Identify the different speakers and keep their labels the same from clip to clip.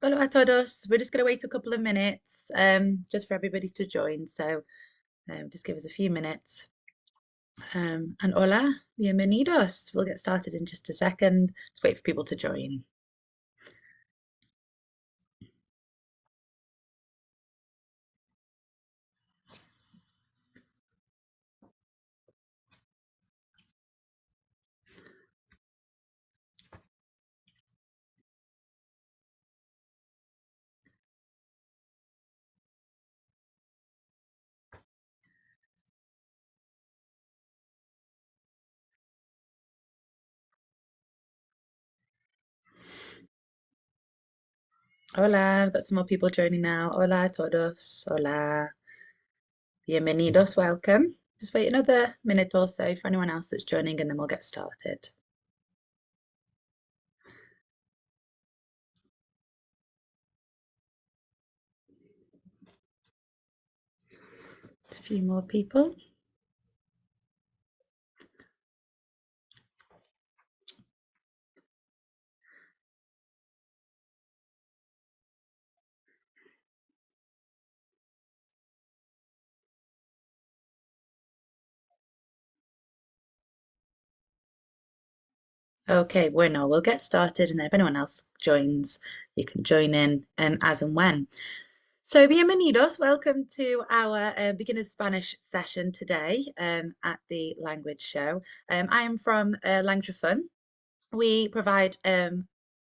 Speaker 1: Hola a todos. We're just going to wait a couple of minutes just for everybody to join. So just give us a few minutes. And hola, bienvenidos. We'll get started in just a second. Just wait for people to join. Hola, we've got some more people joining now. Hola a todos. Hola, bienvenidos. Welcome. Just wait another minute or so for anyone else that's joining and then we'll get started. A few more people. Okay, bueno, we'll get started, and then if anyone else joins, you can join in as and when. So, bienvenidos. Welcome to our beginner's Spanish session today at the Language Show. I am from Language Fun. We provide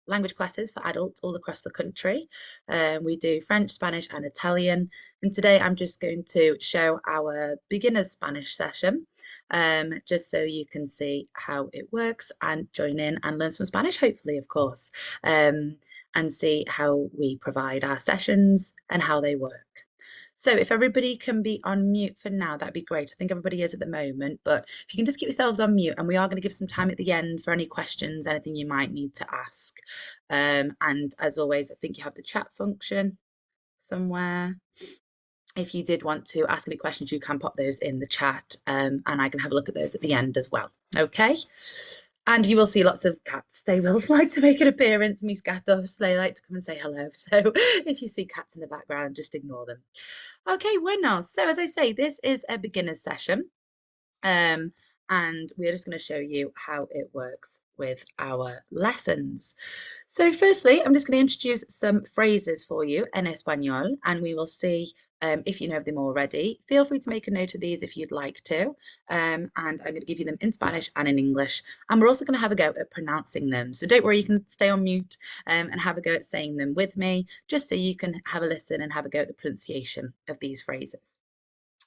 Speaker 1: language classes for adults all across the country. We do French, Spanish, and Italian. And today I'm just going to show our beginner's Spanish session, just so you can see how it works and join in and learn some Spanish, hopefully, of course, and see how we provide our sessions and how they work. So if everybody can be on mute for now, that'd be great. I think everybody is at the moment, but if you can just keep yourselves on mute, and we are going to give some time at the end for any questions, anything you might need to ask. And as always, I think you have the chat function somewhere. If you did want to ask any questions, you can pop those in the chat, and I can have a look at those at the end as well. Okay. And you will see lots of cats. They will like to make an appearance, mis gatos. They like to come and say hello. So if you see cats in the background, just ignore them. Okay, bueno. So as I say, this is a beginner's session. And we're just going to show you how it works with our lessons. So firstly, I'm just going to introduce some phrases for you in Espanol, and we will see if you know them already. Feel free to make a note of these if you'd like to. And I'm going to give you them in Spanish and in English. And we're also going to have a go at pronouncing them. So don't worry, you can stay on mute and have a go at saying them with me, just so you can have a listen and have a go at the pronunciation of these phrases.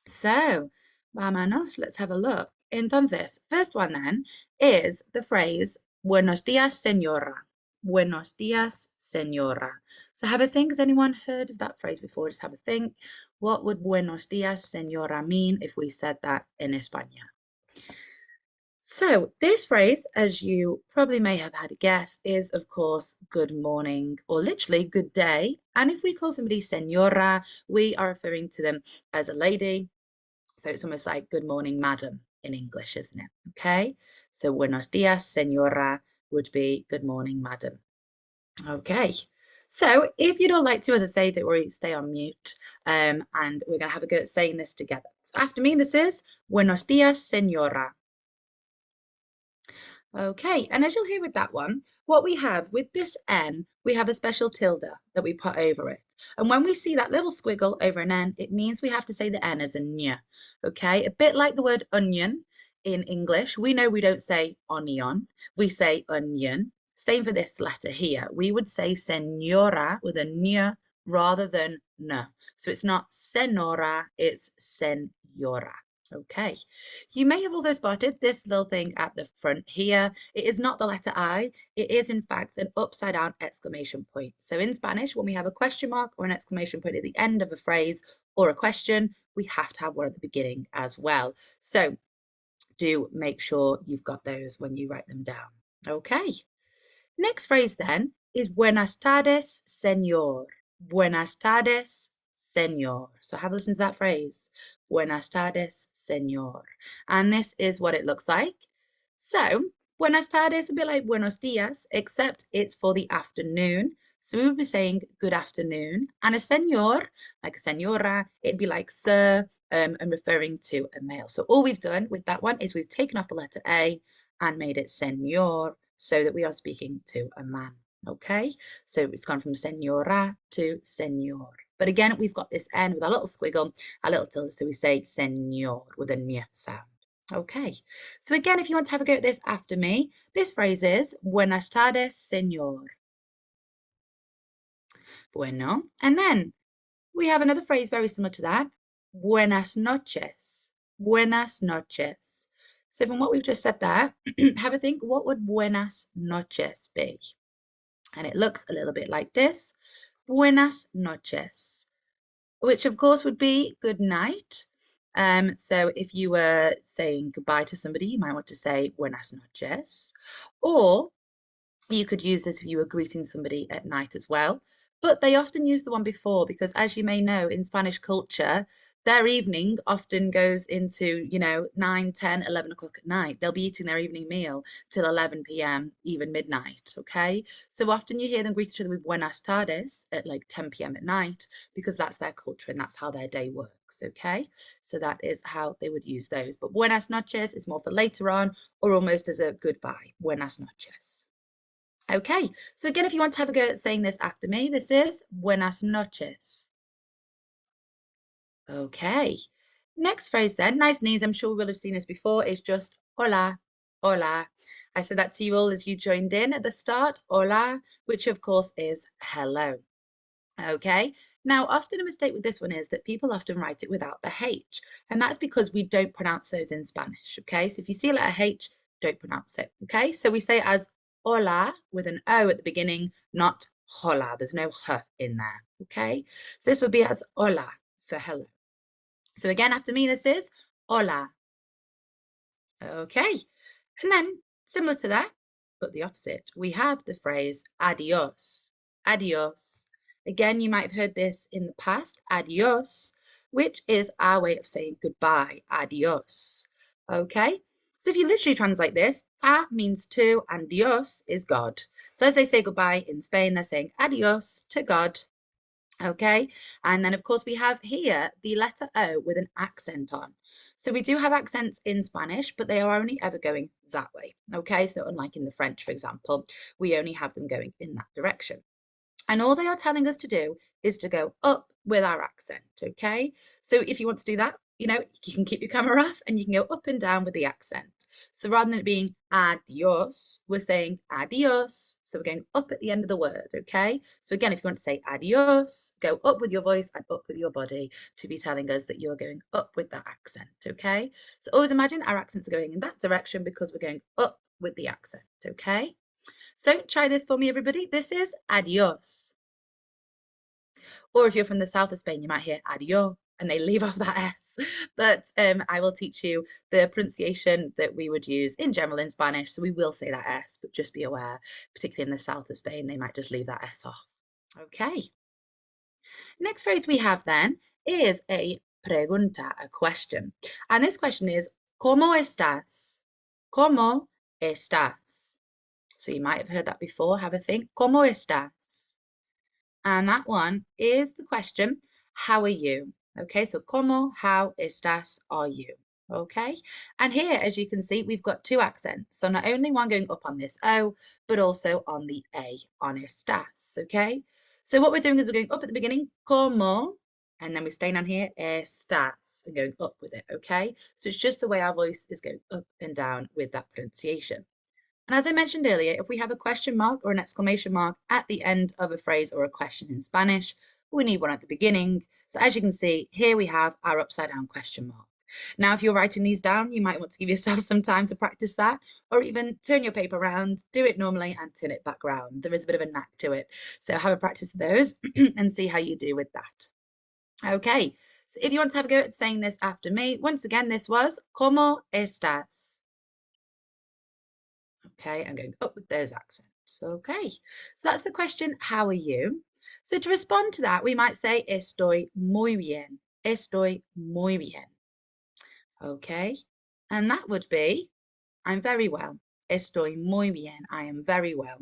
Speaker 1: So, vámonos, let's have a look. Entonces, first one then is the phrase, Buenos días, señora. Buenos días, señora. So have a think. Has anyone heard of that phrase before? Just have a think. What would Buenos días, señora mean if we said that in España? So this phrase, as you probably may have had a guess, is of course good morning or literally good day. And if we call somebody señora, we are referring to them as a lady. So it's almost like good morning, madam in English, isn't it? Okay. So buenos días, señora would be good morning, madam. Okay. So if you don't like to, as I say, don't worry, stay on mute. And we're going to have a go at saying this together. So after me, this is buenos días, señora. Okay, and as you'll hear with that one, what we have with this N, we have a special tilde that we put over it. And when we see that little squiggle over an N, it means we have to say the N as a N. Okay, a bit like the word onion in English. We know we don't say onion, we say onion. Same for this letter here. We would say senora with a N rather than N. So it's not senora, it's senora. Okay, you may have also spotted this little thing at the front here. It is not the letter I, it is in fact an upside down exclamation point. So in Spanish, when we have a question mark or an exclamation point at the end of a phrase or a question, we have to have one at the beginning as well. So do make sure you've got those when you write them down. Okay, next phrase then is buenas tardes, señor. Buenas tardes, señor. So have a listen to that phrase. Buenas tardes, señor. And this is what it looks like. So Buenas tardes, a bit like buenos dias, except it's for the afternoon. So we would be saying good afternoon. And a señor, like a señora, it'd be like sir, and referring to a male. So all we've done with that one is we've taken off the letter A and made it señor so that we are speaking to a man. Okay, so it's gone from señora to señor. But again, we've got this N with a little squiggle, a little tilde, so we say señor with a ny sound. Okay, so again, if you want to have a go at this after me, this phrase is Buenas tardes, señor. Bueno, and then we have another phrase very similar to that, Buenas noches. Buenas noches. So from what we've just said there, have a think, what would buenas noches be? And it looks a little bit like this, Buenas noches, which of course would be good night. So if you were saying goodbye to somebody, you might want to say buenas noches, or you could use this if you were greeting somebody at night as well. But they often use the one before because, as you may know, in Spanish culture, their evening often goes into, 9, 10, 11 o'clock at night. They'll be eating their evening meal till 11 p.m., even midnight. Okay. So often you hear them greet each other with buenas tardes at like 10 p.m. at night because that's their culture and that's how their day works. Okay. So that is how they would use those. But buenas noches is more for later on or almost as a goodbye. Buenas noches. Okay, so again, if you want to have a go at saying this after me, this is buenas noches. Okay, next phrase then, nice and easy, I'm sure we will have seen this before, is just hola, hola. I said that to you all as you joined in at the start, hola, which of course is hello. Okay, now often a mistake with this one is that people often write it without the H, and that's because we don't pronounce those in Spanish. Okay, so if you see a letter H, don't pronounce it. Okay, so we say it as hola with an O at the beginning, not hola. There's no H in there. Okay, so this would be as hola for hello. So again, after me, this is hola. Okay, and then similar to that, but the opposite, we have the phrase adios. Adios. Again, you might have heard this in the past, adios, which is our way of saying goodbye, adios. Okay, so if you literally translate this, a means to and Dios is God. So as they say goodbye in Spain, they're saying adios to God. Okay, and then of course we have here the letter O with an accent on. So we do have accents in Spanish, but they are only ever going that way. Okay, so unlike in the French, for example, we only have them going in that direction. And all they are telling us to do is to go up with our accent, okay? So if you want to do that, you can keep your camera off and you can go up and down with the accent. So rather than it being adios, we're saying adios. So we're going up at the end of the word, okay? So again, if you want to say adios, go up with your voice and up with your body to be telling us that you're going up with that accent, okay? So always imagine our accents are going in that direction because we're going up with the accent, okay? So try this for me, everybody. This is adios. Or if you're from the south of Spain, you might hear adio and they leave off that S. But I will teach you the pronunciation that we would use in general in Spanish. So we will say that S, but just be aware, particularly in the south of Spain, they might just leave that S off. Okay. Next phrase we have then is a pregunta, a question. And this question is, ¿Cómo estás? ¿Cómo estás? So you might have heard that before. Have a think. ¿Cómo estás? And that one is the question, how are you? Okay, so ¿Cómo, how estás, are you? Okay, and here, as you can see, we've got two accents. So not only one going up on this O, but also on the A, on estás, okay? So what we're doing is we're going up at the beginning, ¿Cómo? And then we're staying on here, estás, and going up with it, okay? So it's just the way our voice is going up and down with that pronunciation. And as I mentioned earlier, if we have a question mark or an exclamation mark at the end of a phrase or a question in Spanish, we need one at the beginning. So as you can see, here we have our upside down question mark. Now, if you're writing these down, you might want to give yourself some time to practice that, or even turn your paper around, do it normally and turn it back round. There is a bit of a knack to it. So have a practice of those and see how you do with that. Okay, so if you want to have a go at saying this after me, once again, this was ¿Cómo estás? Okay, I'm going up with those accents. Okay, so that's the question, how are you? So to respond to that, we might say estoy muy bien. Estoy muy bien. Okay, and that would be I'm very well. estoy muy bien, I am very well.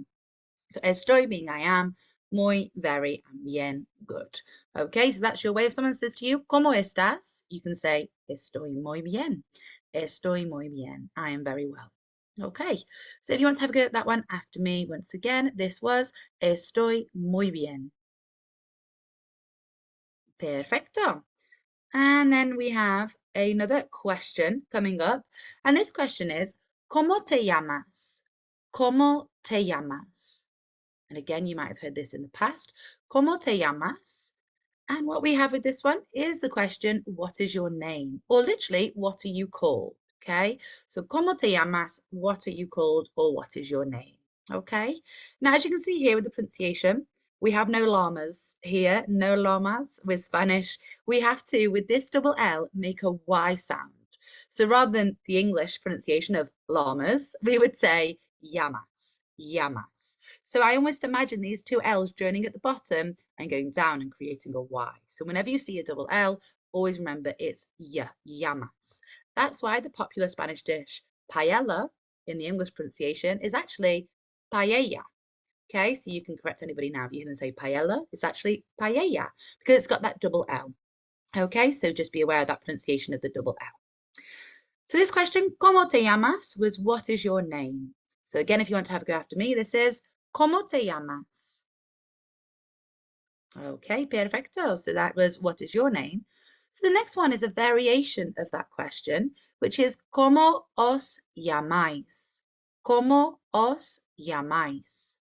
Speaker 1: So estoy being I am, muy, very, and bien, good. Okay, so that's your way. If someone says to you, ¿Cómo estás? You can say, estoy muy bien. Estoy muy bien. I am very well. Okay, so if you want to have a go at that one after me, once again, this was estoy muy bien. Perfecto. And then we have another question coming up. And this question is, ¿Cómo te llamas? ¿Cómo te llamas? And again, you might have heard this in the past. ¿Cómo te llamas? And what we have with this one is the question, what is your name? Or literally, what are you called? Okay, so ¿Cómo te llamas? What are you called? Or what is your name? Okay, now as you can see here with the pronunciation, we have no llamas here, no llamas with Spanish. We have to, with this double L, make a Y sound. So rather than the English pronunciation of llamas, we would say llamas, llamas. So I almost imagine these two L's joining at the bottom and going down and creating a Y. So whenever you see a double L, always remember it's llamas. That's why the popular Spanish dish paella in the English pronunciation is actually paella. Okay, so you can correct anybody now. If you're going to say paella, it's actually paella because it's got that double L. Okay, so just be aware of that pronunciation of the double L. So this question, ¿Cómo te llamas? Was what is your name? So again, if you want to have a go after me, this is ¿Cómo te llamas? Okay, perfecto. So that was what is your name? So the next one is a variation of that question, which is ¿Cómo os llamáis? ¿Cómo os llamáis?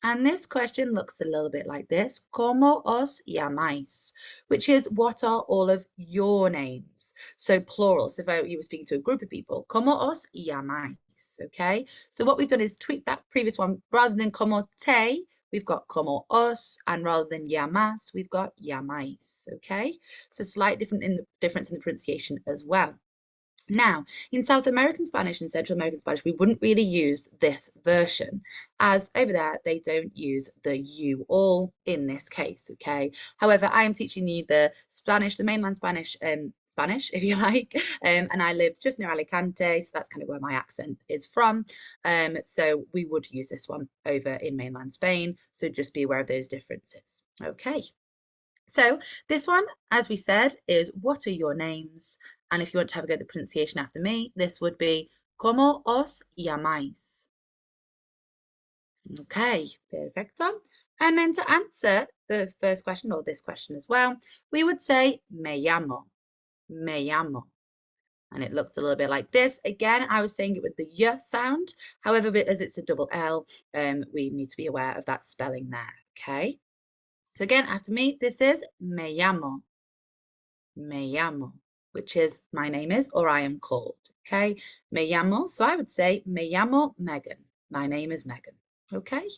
Speaker 1: And this question looks a little bit like this, ¿Cómo os llamáis? Which is, what are all of your names? So plural, so if you were speaking to a group of people, ¿Cómo os llamáis? Okay, so what we've done is tweak that previous one. Rather than ¿Cómo te, we've got ¿Cómo os, and rather than llamas, we've got llamáis, okay? So slight difference in the pronunciation as well. Now, in South American Spanish and Central American Spanish, we wouldn't really use this version, as over there, they don't use the you all in this case, okay? However, I am teaching you the Spanish, the mainland Spanish, Spanish, if you like, and I live just near Alicante, so that's kind of where my accent is from. So we would use this one over in mainland Spain, so just be aware of those differences, okay? So this one, as we said, is what are your names? And if you want to have a go at the pronunciation after me, this would be ¿Cómo os llamáis? Okay, perfecto. And then to answer the first question, or this question as well, we would say me llamo, me llamo. And it looks a little bit like this. Again, I was saying it with the y sound. However, as it's a double L, we need to be aware of that spelling there, okay? So again, after me, this is me llamo, which is my name is, or I am called, okay? Me llamo, so I would say me llamo Megan. My name is Megan, okay?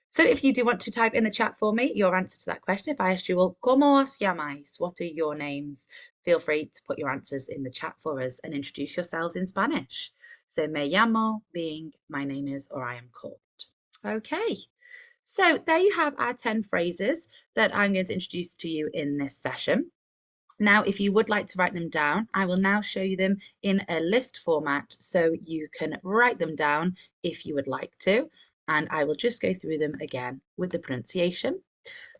Speaker 1: So if you do want to type in the chat for me your answer to that question, if I asked you, well, ¿Cómo os llamáis? What are your names? Feel free to put your answers in the chat for us and introduce yourselves in Spanish. So me llamo being my name is, or I am called, okay? So there you have our 10 phrases that I'm going to introduce to you in this session. Now, if you would like to write them down, I will now show you them in a list format so you can write them down if you would like to. And I will just go through them again with the pronunciation.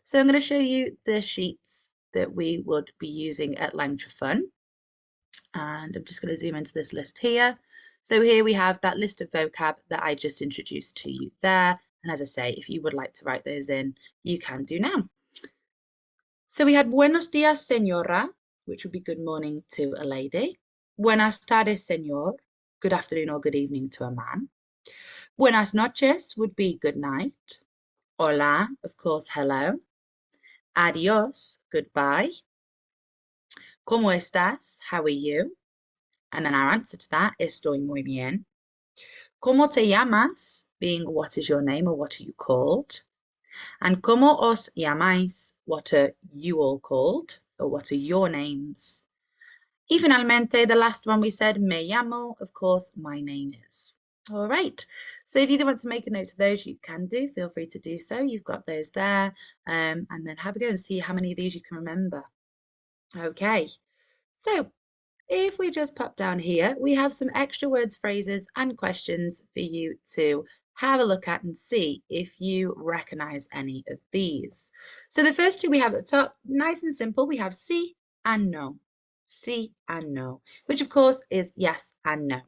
Speaker 1: So I'm going to show you the sheets that we would be using at Language for Fun. And I'm just going to zoom into this list here. So here we have that list of vocab that I just introduced to you there. And as I say, if you would like to write those in, you can do now. So we had buenos dias, señora, which would be good morning to a lady. Buenas tardes, señor, good afternoon or good evening to a man. Buenas noches would be good night. Hola, of course, hello. Adios, goodbye. ¿Cómo estás? How are you? And then our answer to that is estoy muy bien. ¿Cómo te llamas? Being what is your name or what are you called? And ¿Cómo os llamáis? What are you all called? Or what are your names? Y finalmente, the last one we said, me llamo, of course, my name is. All right, so if you do want to make a note of those, you can do, feel free to do so. You've got those there, and then have a go and see how many of these you can remember. Okay, so if we just pop down here, we have some extra words, phrases, and questions for you to have a look at and see if you recognize any of these. So the first two we have at the top, nice and simple, we have sí and no. Sí and no, which of course is yes and no.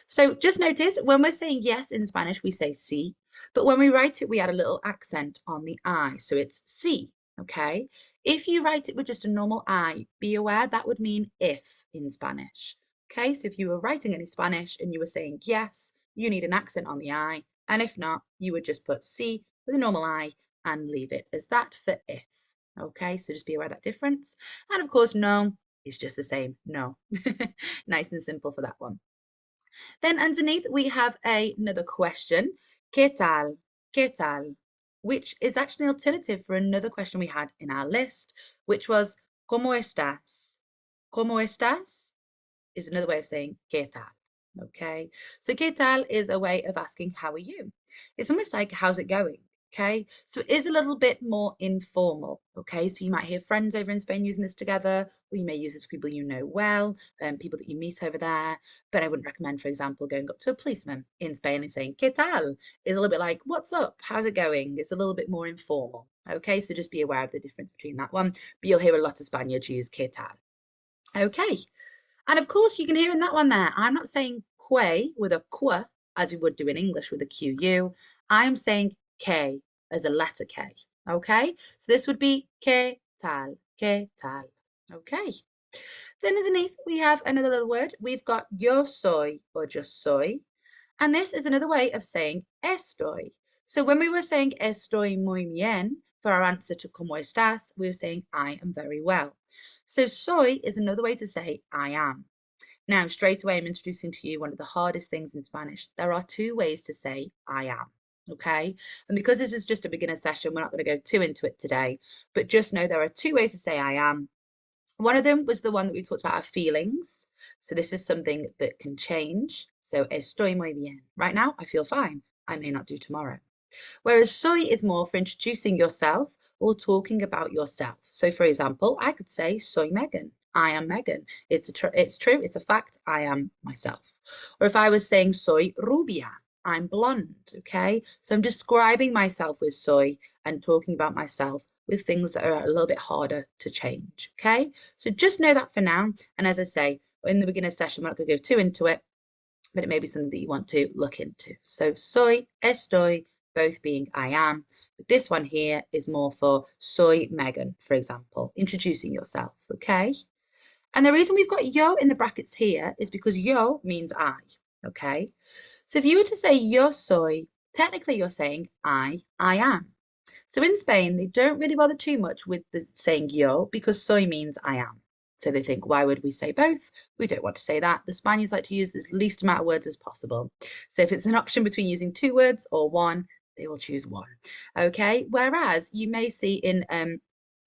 Speaker 1: So just notice when we're saying yes in Spanish, we say sí, but when we write it, we add a little accent on the I. So it's sí, okay? If you write it with just a normal I, be aware that would mean if in Spanish. Okay, so if you were writing it in Spanish and you were saying yes, you need an accent on the I. And if not, you would just put sí with a normal I and leave it as that for if. Okay, so just be aware of that difference. And of course, no is just the same, no. Nice and simple for that one. Then underneath we have another question, ¿Qué tal? ¿Qué tal? Which is actually an alternative for another question we had in our list, which was ¿Cómo estás? ¿Cómo estás? Is another way of saying ¿Qué tal? Okay, so ¿Qué tal? Is a way of asking how are you? It's almost like how's it going? Okay, so it is a little bit more informal. Okay, so you might hear friends over in Spain using this together, or you may use this with people you know well, people that you meet over there. But I wouldn't recommend, for example, going up to a policeman in Spain and saying ¿Qué tal? Is a little bit like what's up? How's it going? It's a little bit more informal. Okay, so just be aware of the difference between that one. But you'll hear a lot of Spaniards use ¿Qué tal? Okay. And of course, you can hear in that one there, I'm not saying que with a qu as we would do in English with a QU. I'm saying K as a letter K. Okay, so this would be que tal, que tal. Okay. Then underneath, we have another little word. We've got yo soy or just soy. And this is another way of saying estoy. So when we were saying estoy muy bien for our answer to ¿Cómo estás?, we were saying I am very well. So soy is another way to say I am. Now, straight away, I'm introducing to you one of the hardest things in Spanish. There are two ways to say I am, okay? And because this is just a beginner session, we're not going to go too into it today, but just know there are two ways to say I am. One of them was the one that we talked about, our feelings. So this is something that can change. So estoy muy bien. Right now, I feel fine. I may not do tomorrow. Whereas soy is more for introducing yourself or talking about yourself. So for example, I could say soy Megan. I am Megan. It's true. It's a fact. I am myself. Or if I was saying soy rubia, I'm blonde. Okay. So I'm describing myself with soy and talking about myself with things that are a little bit harder to change. Okay. So just know that for now. And as I say, in the beginner session, we're not going to go too into it, but it may be something that you want to look into. So soy, estoy, both being I am. But this one here is more for soy Megan, for example, introducing yourself, okay? And the reason we've got yo in the brackets here is because yo means I, okay? So if you were to say yo soy, technically you're saying I am. So in Spain, they don't really bother too much with the saying yo because soy means I am. So they think, why would we say both? We don't want to say that. The Spaniards like to use as least amount of words as possible. So if it's an option between using two words or one, they will choose one. Okay. Whereas you may see in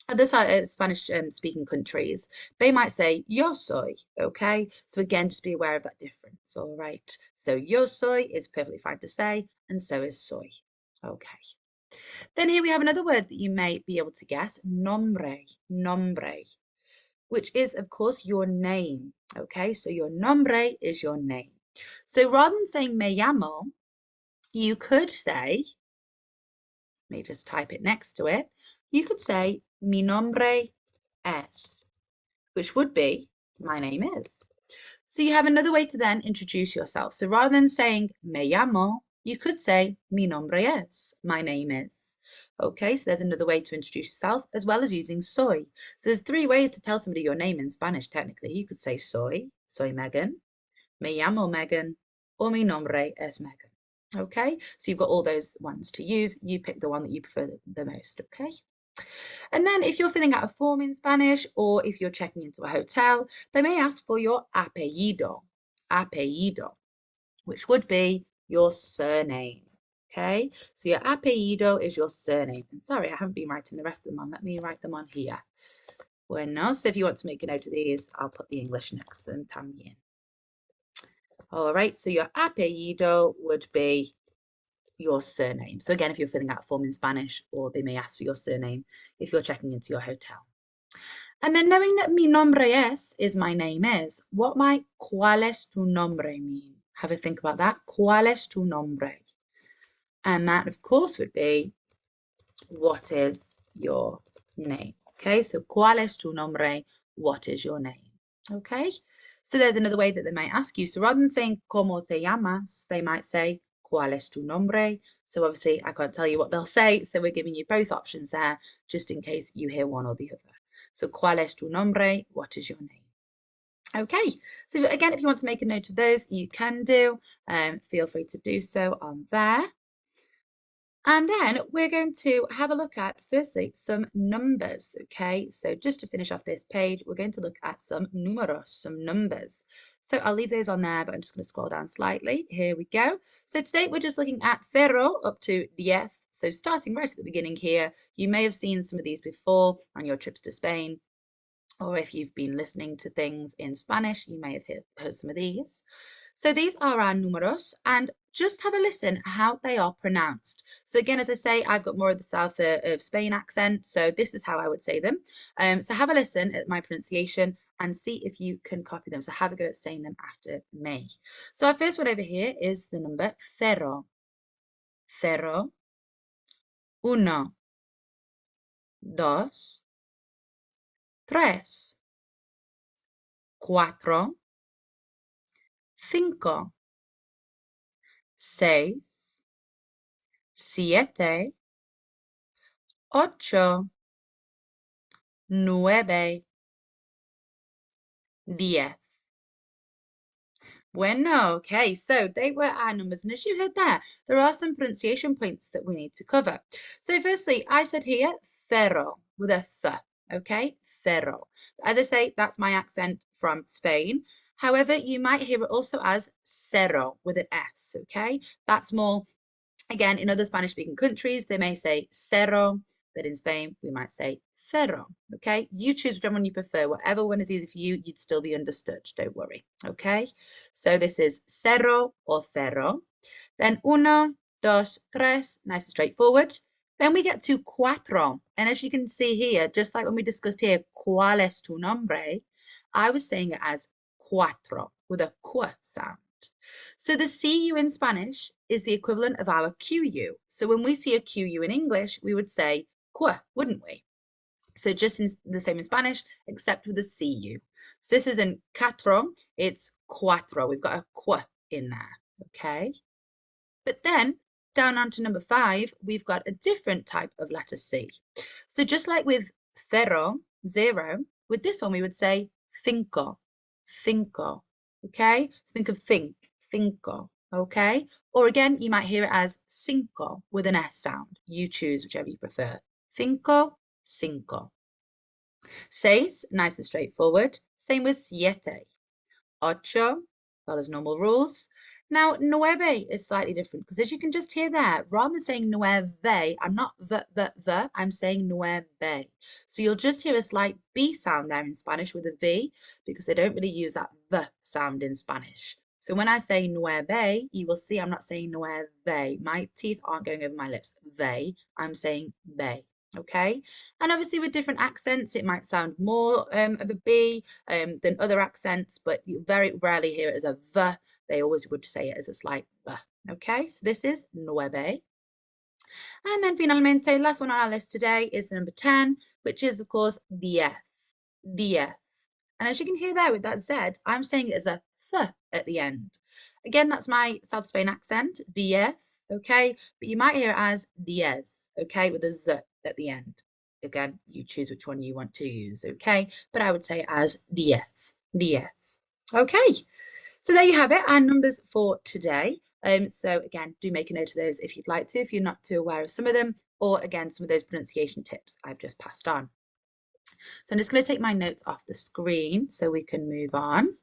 Speaker 1: other Spanish speaking countries, they might say yo soy. Okay. So again, just be aware of that difference. All right. So yo soy is perfectly fine to say, and so is soy. Okay. Then here we have another word that you may be able to guess, nombre, nombre, which is, of course, your name. Okay, so your nombre is your name. So rather than saying me llamo, you could say, let me just type it next to it, you could say mi nombre es, which would be my name is. So you have another way to then introduce yourself. So rather than saying me llamo, you could say mi nombre es, my name is. Okay, so there's another way to introduce yourself as well as using soy. So there's three ways to tell somebody your name in Spanish, technically. You could say soy Megan, me llamo Megan, or mi nombre es Megan. Okay, so you've got all those ones to use. You pick the one that you prefer the most, okay? And then if you're filling out a form in Spanish or if you're checking into a hotel, they may ask for your apellido, which would be your surname. Okay, so your apellido is your surname. And sorry, I haven't been writing the rest of them on. Let me write them on here. Bueno, so if you want to make a note of these, I'll put the English next to them también. All right, so your apellido would be your surname. So again, if you're filling out a form in Spanish, or they may ask for your surname if you're checking into your hotel. And then knowing that mi nombre es is my name is, what might cuál es tu nombre mean? Have a think about that. Cuál es tu nombre? And that, of course, would be, what is your name? Okay, so cuál es tu nombre? What is your name? Okay, so there's another way that they might ask you. So rather than saying ¿Cómo te llamas?, they might say ¿Cuál es tu nombre? So obviously I can't tell you what they'll say, so we're giving you both options there, just in case you hear one or the other. So ¿Cuál es tu nombre? What is your name? Okay, so again, if you want to make a note of those, you can do. Feel free to do so on there. And then we're going to have a look at, firstly, some numbers, okay? So just to finish off this page, we're going to look at some números, some numbers. So I'll leave those on there, but I'm just going to scroll down slightly. Here we go. So today we're just looking at cero up to 10. So starting right at the beginning here, you may have seen some of these before on your trips to Spain, or if you've been listening to things in Spanish, you may have heard some of these. So these are our números, and just have a listen how they are pronounced. So again, as I say, I've got more of the south of Spain accent, so this is how I would say them. So have a listen at my pronunciation and see if you can copy them. So have a go at saying them after me. So our first one over here is the number cero. Cero, uno, dos, tres, cuatro, cinco, seis, siete, ocho, nueve, 10. Bueno, okay, so they were our numbers. And as you heard there are some pronunciation points that we need to cover. So firstly, I said here, cero, with a th, okay? Cero. As I say, that's my accent from Spain. However, you might hear it also as cero, with an S, okay? That's more, again, in other Spanish-speaking countries, they may say cero, but in Spain, we might say cero, okay? You choose whichever one you prefer. Whatever one is easy for you, you'd still be understood, don't worry, okay? So this is cero or cero. Then uno, dos, tres, nice and straightforward. Then we get to cuatro. And as you can see here, just like when we discussed here, ¿cuál es tu nombre? I was saying it as cuatro with a qu sound. So the CU in Spanish is the equivalent of our QU. So when we see a QU in English, we would say qu, wouldn't we? So just the same in Spanish, except with the CU. So this isn't cuatro, it's cuatro. We've got a qu in there, okay? But then down onto number 5, we've got a different type of letter C. So just like with cero, 0, with this one we would say cinco, cinco, okay? So think of think, cinco, okay? Or again, you might hear it as cinco with an S sound. You choose whichever you prefer. Cinco, cinco. Seis, nice and straightforward. Same with siete. Ocho, well, there's normal rules. Now, nueve is slightly different because as you can just hear there, rather than saying nueve, I'm not the, I'm saying nueve. So you'll just hear a slight B sound there in Spanish with a V because they don't really use that the sound in Spanish. So when I say nueve, you will see I'm not saying nueve. My teeth aren't going over my lips. I'm saying be. Okay, and obviously with different accents, it might sound more of a B than other accents, but you very rarely hear it as a V. They always would say it as a slight V. Okay, so this is nueve. And then finalmente, last one on our list today is the number 10, which is of course 10. 10. And as you can hear there with that Z, I'm saying it as a th at the end. Again, that's my South Spain accent, 10, okay? But you might hear it as diez, okay, with a Z at the end. Again, you choose which one you want to use, okay? But I would say it as 10, 10. Okay, so there you have it, our numbers for today. So again, do make a note of those if you'd like to, if you're not too aware of some of them, or again, some of those pronunciation tips I've just passed on. So I'm just going to take my notes off the screen so we can move on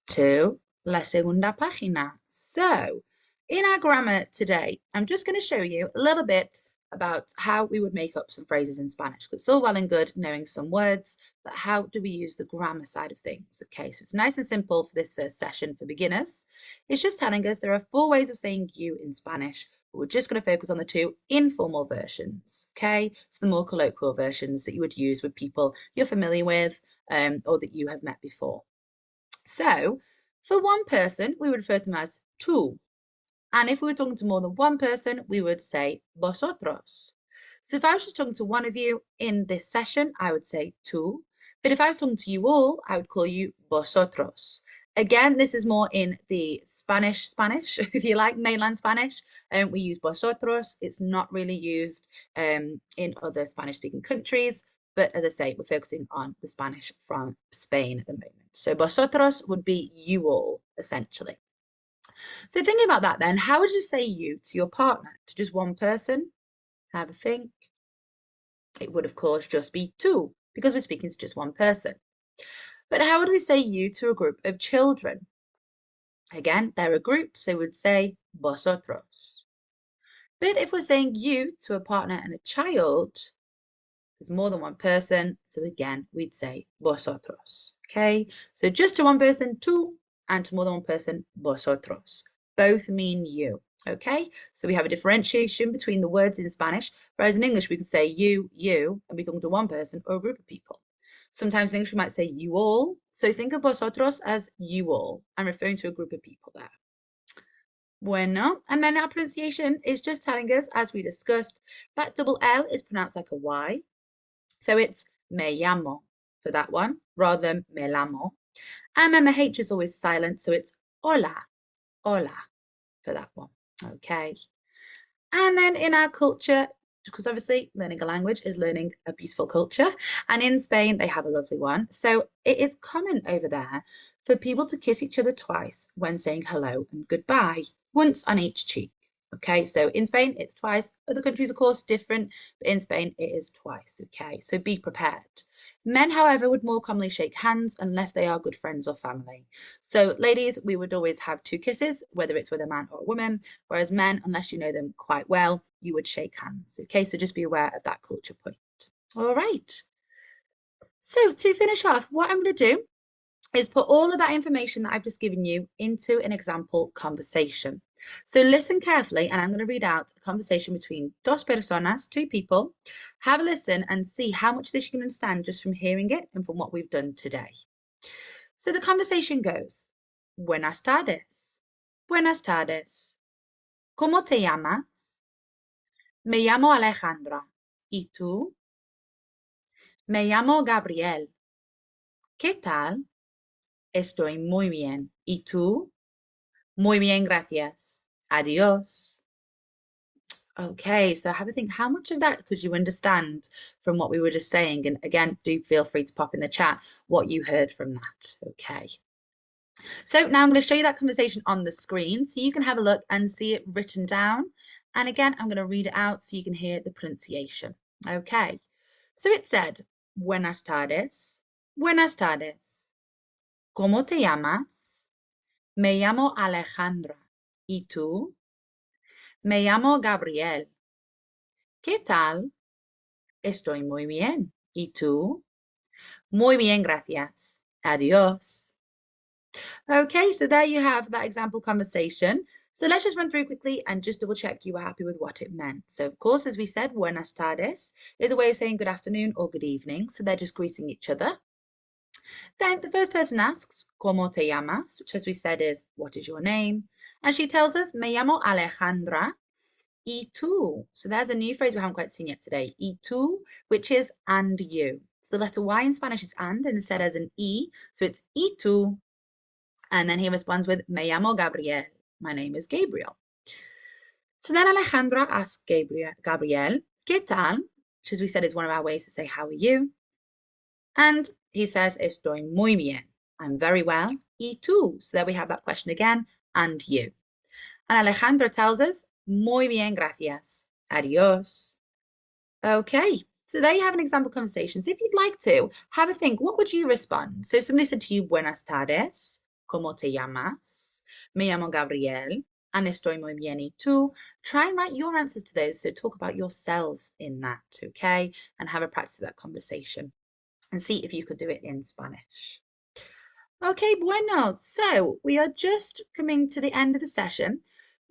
Speaker 1: to la segunda página. So in our grammar today, I'm just going to show you a little bit about how we would make up some phrases in Spanish. Because it's all well and good knowing some words, but how do we use the grammar side of things? Okay, so it's nice and simple for this first session for beginners. It's just telling us there are 4 ways of saying you in Spanish, but we're just going to focus on the 2 informal versions. Okay, so the more colloquial versions that you would use with people you're familiar with or that you have met before. So for one person, we would refer to them as tú. And if we were talking to more than one person, we would say vosotros. So if I was just talking to one of you in this session, I would say tú. But if I was talking to you all, I would call you vosotros. Again, this is more in the Spanish, if you like, mainland Spanish. We use vosotros. It's not really used in other Spanish-speaking countries. But as I say, we're focusing on the Spanish from Spain at the moment. So vosotros would be you all, essentially. So thinking about that then, how would you say you to your partner? To just one person? Have a think. It would, of course, just be tú, because we're speaking to just one person. But how would we say you to a group of children? Again, they're a group, so we would say vosotros. But if we're saying you to a partner and a child, there's more than one person, so again, we'd say vosotros. Okay, so just to one person, tú, and to more than one person, vosotros. Both mean you. Okay, so we have a differentiation between the words in Spanish, whereas in English we can say you, and be talking to one person or a group of people. Sometimes in English we might say you all. So think of vosotros as you all. I'm referring to a group of people there. Bueno, and then our pronunciation is just telling us, as we discussed, that double L is pronounced like a Y. So it's me llamo for that one, rather than me llamo. And then the H is always silent, so it's hola, hola for that one. Okay. And then in our culture, because obviously learning a language is learning a beautiful culture, and in Spain they have a lovely one. So it is common over there for people to kiss each other twice when saying hello and goodbye, once on each cheek. Okay, so in Spain it's twice. Other countries, of course, different, but in Spain it is twice. Okay, so be prepared. Men, however, would more commonly shake hands unless they are good friends or family. So ladies, we would always have 2 kisses, whether it's with a man or a woman, whereas men, unless you know them quite well, you would shake hands. Okay, so just be aware of that culture point. All right. So to finish off, what I'm going to do is put all of that information that I've just given you into an example conversation. So listen carefully, and I'm going to read out a conversation between dos personas, 2 people. Have a listen and see how much this you can understand just from hearing it and from what we've done today. So the conversation goes, Buenas tardes. Buenas tardes. ¿Cómo te llamas? Me llamo Alejandra. ¿Y tú? Me llamo Gabriel. ¿Qué tal? Estoy muy bien. ¿Y tú? Muy bien, gracias. Adiós. Okay, so have a think, how much of that could you understand from what we were just saying? And again, do feel free to pop in the chat what you heard from that. Okay. So now I'm going to show you that conversation on the screen so you can have a look and see it written down. And again, I'm going to read it out so you can hear the pronunciation. Okay. So it said, Buenas tardes. Buenas tardes. ¿Cómo te llamas? Me llamo Alejandra. ¿Y tú? Me llamo Gabriel. ¿Qué tal? Estoy muy bien. ¿Y tú? Muy bien, gracias. Adiós. Okay, so there you have that example conversation. So let's just run through quickly and just double check you were happy with what it meant. So of course, as we said, buenas tardes is a way of saying good afternoon or good evening. So they're just greeting each other. Then the first person asks, ¿Cómo te llamas? Which as we said is, what is your name? And she tells us, me llamo Alejandra. Y tú. So there's a new phrase we haven't quite seen yet today. Y tú, which is and you. So the letter Y in Spanish is and instead as an E. So it's y tú. And then he responds with, me llamo Gabriel. My name is Gabriel. So then Alejandra asks Gabriel, ¿Qué tal? Which as we said is one of our ways to say, how are you? And he says, estoy muy bien. I'm very well. Y tú. So there we have that question again, and you. And Alejandra tells us, muy bien, gracias. Adiós. Okay, so there you have an example conversation. So if you'd like to, have a think, what would you respond? So if somebody said to you, buenas tardes, ¿cómo te llamas? Me llamo Gabriel. and estoy muy bien y tú. Try and write your answers to those. So talk about yourselves in that, okay? And have a practice of that conversation and see if you could do it in Spanish. Okay, bueno. So we are just coming to the end of the session,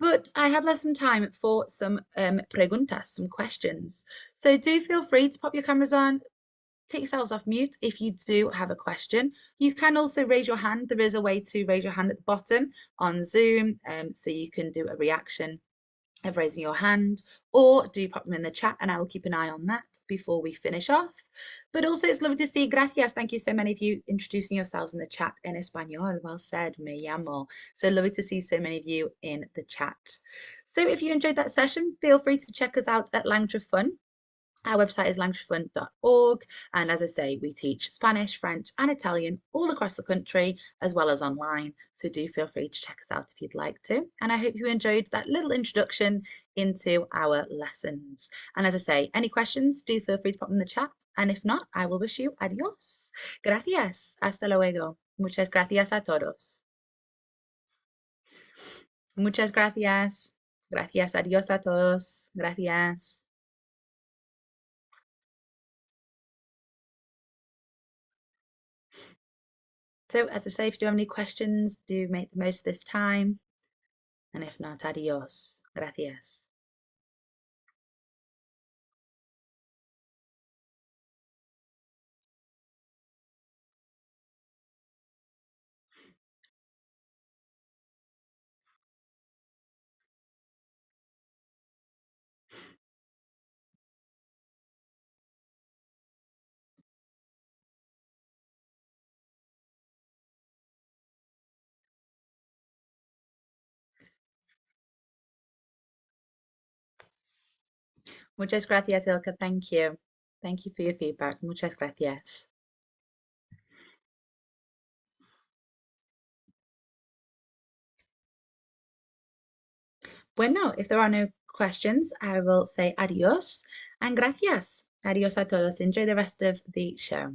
Speaker 1: but I have left some time for some preguntas, some questions. So do feel free to pop your cameras on, take yourselves off mute if you do have a question. You can also raise your hand. There is a way to raise your hand at the bottom on Zoom, so you can do a reaction of raising your hand, or do pop them in the chat and I will keep an eye on that before we finish off. But also it's lovely to see, gracias, thank you so many of you introducing yourselves in the chat in Espanol. Well said, me llamo. So lovely to see so many of you in the chat. So if you enjoyed that session, feel free to check us out at Language for Fun. Our website is languagefun.org, and as I say, we teach Spanish, French and Italian all across the country as well as online, so do feel free to check us out if you'd like to. And I hope you enjoyed that little introduction into our lessons. And as I say, any questions, do feel free to pop them in the chat, and if not, I will wish you adios. Gracias. Hasta luego. Muchas gracias a todos. Muchas gracias. Gracias. Adiós a todos. Gracias. So as I say, if you do have any questions, do make the most of this time. And if not, adios. Gracias. Muchas gracias, Ilka. Thank you. Thank you for your feedback. Muchas gracias. Bueno, if there are no questions, I will say adios and gracias. Adios a todos. Enjoy the rest of the show.